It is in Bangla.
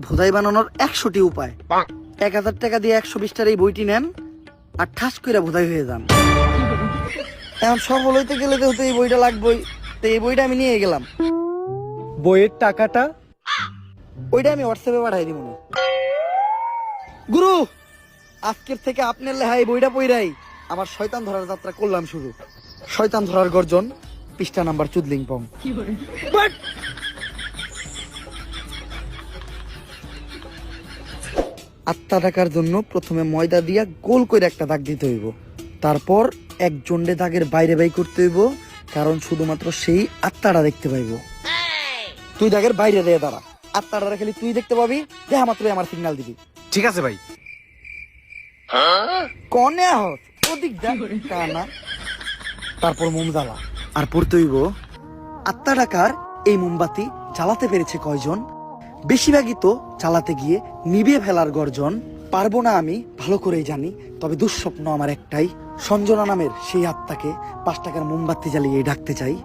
ভোদাই বানানোর 100টি উপায়। 1000 টাকা দিয়ে 120টার এই বইটি নেন আর ঠাস কইরা ভোদাই হয়ে যান। এখন সফল হইতে গেলে তো এই বইটা লাগবেই, তো এই বইটা আমি নিয়ে গেলাম। বইয়ের টাকাটা? ওইটা আমি হোয়াটসঅ্যাপে পাঠাই দিব। গুরু, আজকের থেকে আপনার লেহা এই বইটা পইরাই আমার শয়তান ধরার যাত্রা করলাম শুরু। শয়তান ধরার গর্জন, পৃষ্ঠা নাম্বার চুদলিং পং। আত্মা ডাকার জন্য প্রথমে ময়দা দিয়া গোল করে একটা দাগ দিতে হইব, তারপর এক জন্ডে দাগের বাইরে বাই করতে হইব, কারণ শুধুমাত্র সেই আত্মাটা দেখতে পাইব। তুই দাগের বাইরে দিয়ে দাঁড়া, আত্মাটা খালি তুই দেখতে পাবি, দেখা মাত্রই আমার সিগন্যাল দিবি। ঠিক আছে ভাই। কনে আহত ওদিক দেখ কানা। তারপর মোম জ্বালা আর পড়তে হইব, আত্মা ডাকার এই মোমবাতি জ্বালাতে পেরেছে কয়জন? বেশিরভাগই তো চালাতে গিয়ে নিভে ফেলার গর্জন। পারবো না আমি ভালো করেই জানি, তবে দুঃস্বপ্ন আমার একটাই, সঞ্জনা নামের সেই আত্মাকে 5 টাকার মোমবাতি জ্বালিয়ে ডাকতে চাই।